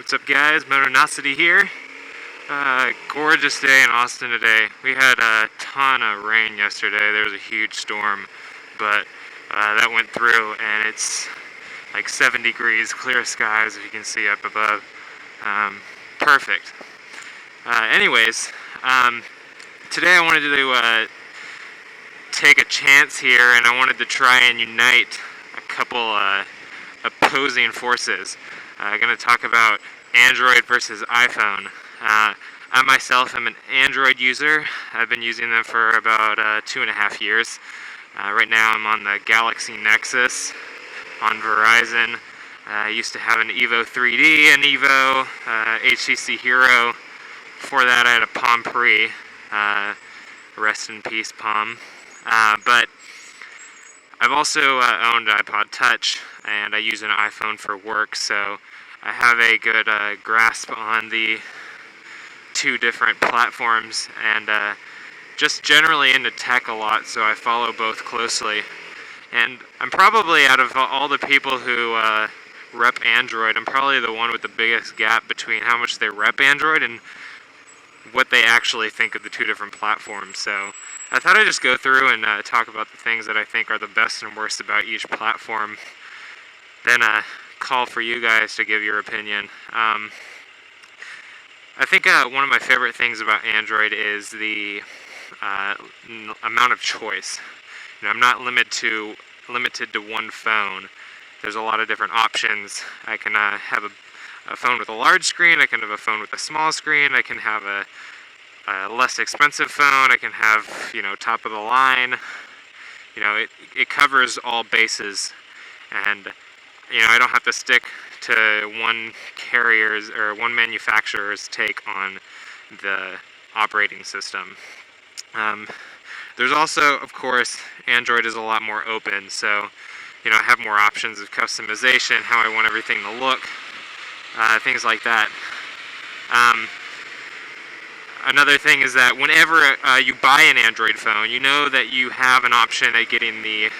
What's up, guys? Motonosity here. Gorgeous day in Austin today. We had a ton of rain yesterday. There was a huge storm, but that went through, and it's like 7 degrees, clear skies, if you can see up above. Perfect. Anyways, today I wanted to take a chance here, and I wanted to try and unite a couple opposing forces. I'm going to talk about Android versus iPhone. I myself am an Android user. I've been using them for about 2.5 years. Right now I'm on the Galaxy Nexus on Verizon. I used to have an Evo 3D, an Evo, HTC Hero. Before that I had a Palm Pre. Rest in peace, Palm. But I've also owned an iPod Touch, and I use an iPhone for work, so I have a good grasp on the two different platforms, and just generally into tech a lot, so I follow both closely. And I'm probably, out of all the people who rep Android, I'm probably the one with the biggest gap between how much they rep Android and what they actually think of the two different platforms. So I thought I'd just go through and talk about the things that I think are the best and worst about each platform, then call for you guys to give your opinion. I think one of my favorite things about Android is the amount of choice. I'm not limited to one phone. There's a lot of different options. I can have a phone with a large screen. I can have a phone with a small screen. I can have a less expensive phone. I can have, top of the line. It covers all bases, and I don't have to stick to one carrier's or one manufacturer's take on the operating system. There's also, of course, Android is a lot more open, so I have more options of customization, how I want everything to look, things like that. Another thing is that whenever you buy an Android phone, you know that you have an option at getting the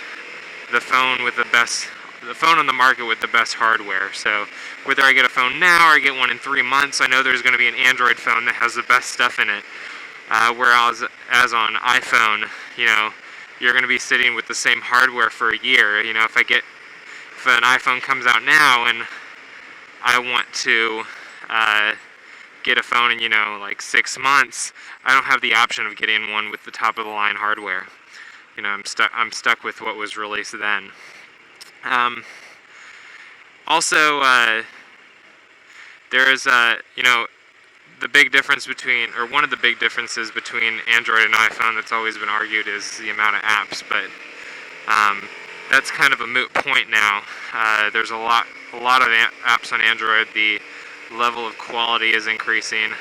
phone with the phone on the market with the best hardware. So whether I get a phone now or I get one in 3 months, I know there's going to be an Android phone that has the best stuff in it. Whereas on iPhone, you're going to be sitting with the same hardware for a year. If an iPhone comes out now and I want to get a phone in, like 6 months, I don't have the option of getting one with the top of the line hardware. I'm stuck with what was released then. Also, there's the big difference between, or one of the big differences between Android and iPhone that's always been argued is the amount of apps, but that's kind of a moot point now. There's a lot of apps on Android. The level of quality is increasing,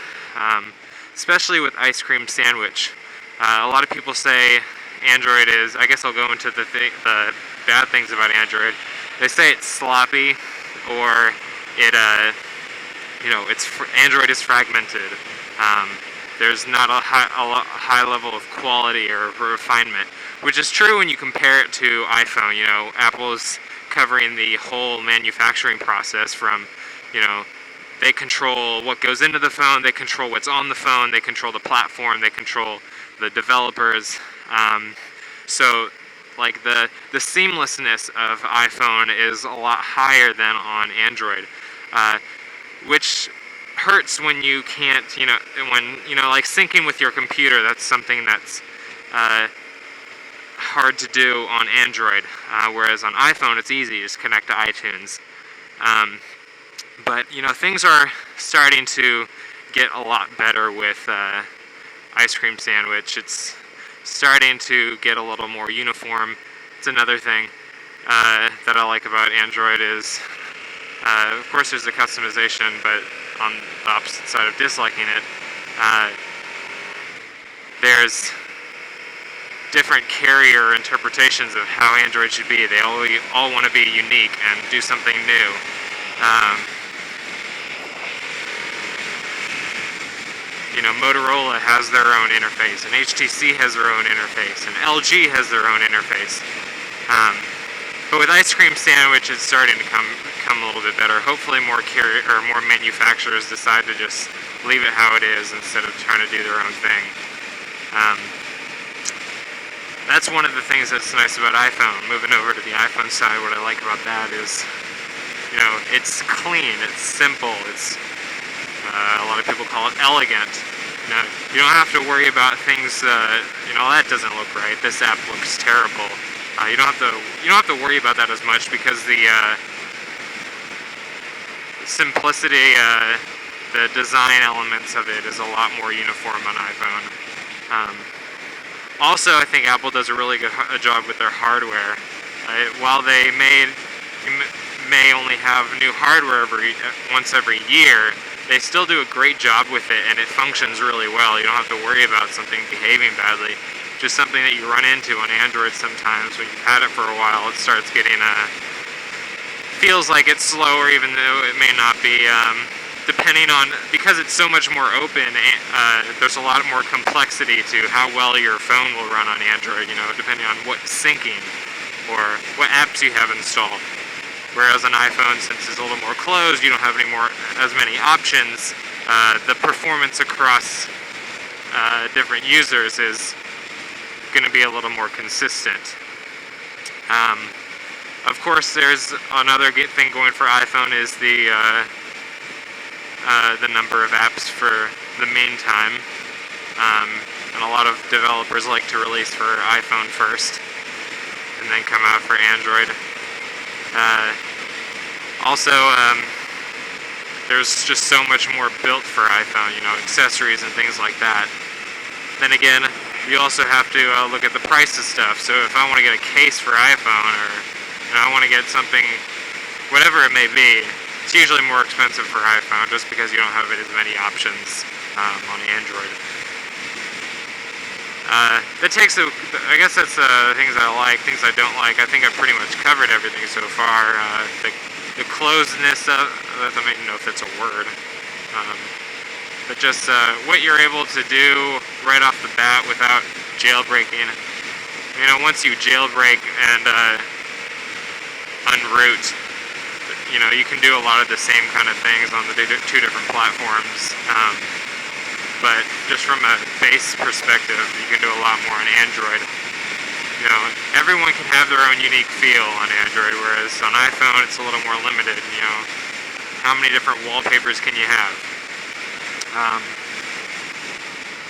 especially with Ice Cream Sandwich. A lot of people say Android is, I guess I'll go into the bad things about Android. They say it's sloppy, or Android is fragmented. There's not a high level of quality or refinement, which is true when you compare it to iPhone. Apple's covering the whole manufacturing process from, they control what goes into the phone, they control what's on the phone, they control the platform, they control the developers. So like the seamlessness of iPhone is a lot higher than on Android, which hurts when you can't, like syncing with your computer. That's something that's hard to do on Android, whereas on iPhone it's easy. Just connect to iTunes. But things are starting to get a lot better with Ice Cream Sandwich. It's starting to get a little more uniform. It's another thing that I like about Android is, of course, there's the customization, but on the opposite side of disliking it, there's different carrier interpretations of how Android should be. They all want to be unique and do something new. Motorola has their own interface, and HTC has their own interface, and LG has their own interface. But with ice cream sandwich, it's starting to come a little bit better. Hopefully more manufacturers decide to just leave it how it is instead of trying to do their own thing. That's one of the things that's nice about iPhone. Moving over to the iPhone side, what I like about that is, it's clean, it's simple, it's a lot of people call it elegant. You don't have to worry about things. That doesn't look right. This app looks terrible. You don't have to worry about that as much because the simplicity, the design elements of it is a lot more uniform on iPhone. Also, I think Apple does a really good job with their hardware. While they may only have new hardware once every year, they still do a great job with it, and it functions really well. You don't have to worry about something behaving badly. Just something that you run into on Android sometimes when you've had it for a while. It starts getting feels like it's slower, even though it may not be. Because it's so much more open, there's a lot more complexity to how well your phone will run on Android, depending on what syncing or what apps you have installed. Whereas on iPhone, since it's a little more closed, you don't have as many options. The performance across different users is going to be a little more consistent. Of course, there's another thing going for iPhone is the number of apps for the meantime. And a lot of developers like to release for iPhone first and then come out for Android. Also, there's just so much more built for iPhone, accessories and things like that. Then again, you also have to look at the price of stuff. So if I want to get a case for iPhone, or I want to get something, whatever it may be, it's usually more expensive for iPhone just because you don't have as many options on Android. I guess that's things I like, things I don't like. I think I've pretty much covered everything so far. The closedness of, I don't even know if that's a word, but just what you're able to do right off the bat without jailbreaking. Once you jailbreak and unroot, you can do a lot of the same kind of things on the two different platforms. But just from a base perspective, you can do a lot more on Android. Everyone can have their own unique feel on Android, whereas on iPhone it's a little more limited. How many different wallpapers can you have?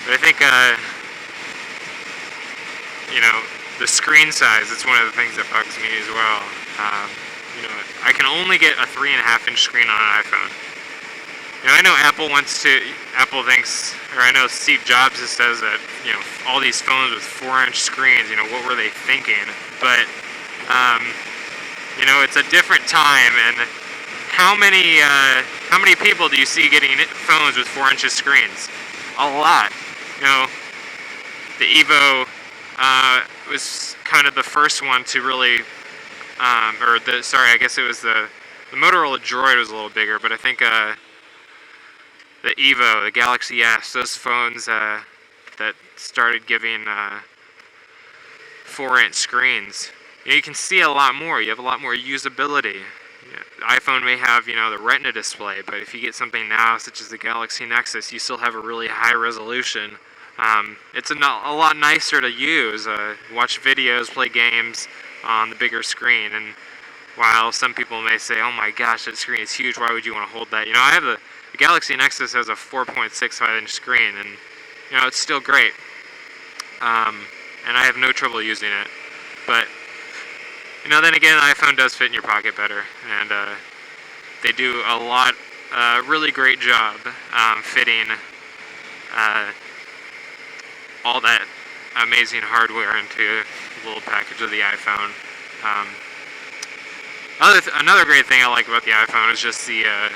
But I think, the screen size, it's one of the things that bugs me as well. I can only get a 3.5-inch screen on an iPhone. I know Apple thinks, or I know Steve Jobs says that, all these phones with 4-inch screens, what were they thinking? But, it's a different time, and how many people do you see getting phones with 4-inch screens? A lot. The Evo was kind of the first one to really, I guess it was the Motorola Droid was a little bigger, but I think the Evo, the Galaxy S, those phones that started giving 4-inch screens, you can see a lot more. You have a lot more usability. The iPhone may have, the Retina display, but if you get something now, such as the Galaxy Nexus, you still have a really high resolution. It's a lot nicer to use. Watch videos, play games on the bigger screen. And while some people may say, "Oh my gosh, that screen is huge. Why would you want to hold that?" I have the Galaxy Nexus has a 4.65-inch screen, and it's still great. And I have no trouble using it. But then again, the iPhone does fit in your pocket better, and they do a really great job fitting all that amazing hardware into a little package of the iPhone. Another great thing I like about the iPhone is just the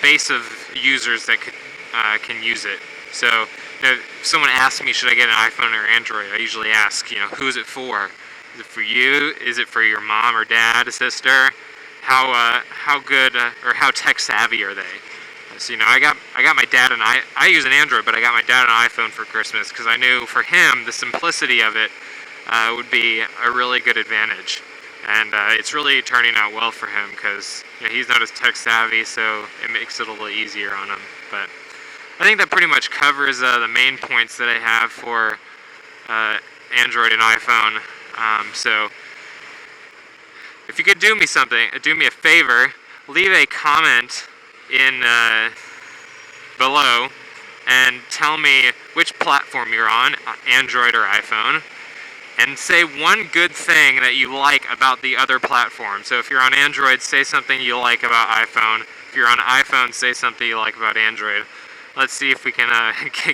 base of users that can use it. So if someone asks me, should I get an iPhone or Android, I usually ask, who's it for? Is it for you? Is it for your mom or dad, sister? How good or how tech savvy are they? So I got my dad I use an Android, but I got my dad an iPhone for Christmas because I knew for him the simplicity of it would be a really good advantage. and it's really turning out well for him because he's not as tech savvy, so it makes it a little easier on him. But I think that pretty much covers the main points that I have for Android and iPhone. So if you could do me a favor, leave a comment in below and tell me which platform you're on, Android or iPhone, and say one good thing that you like about the other platform. So if you're on Android, say something you like about iPhone. If you're on iPhone, say something you like about Android. Let's see if we can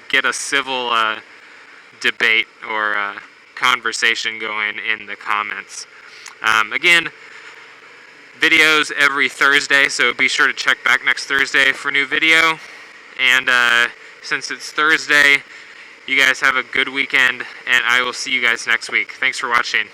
get a civil debate or conversation going in the comments. Again, videos every Thursday, so be sure to check back next Thursday for a new video. And since it's Thursday, you guys have a good weekend, and I will see you guys next week. Thanks for watching.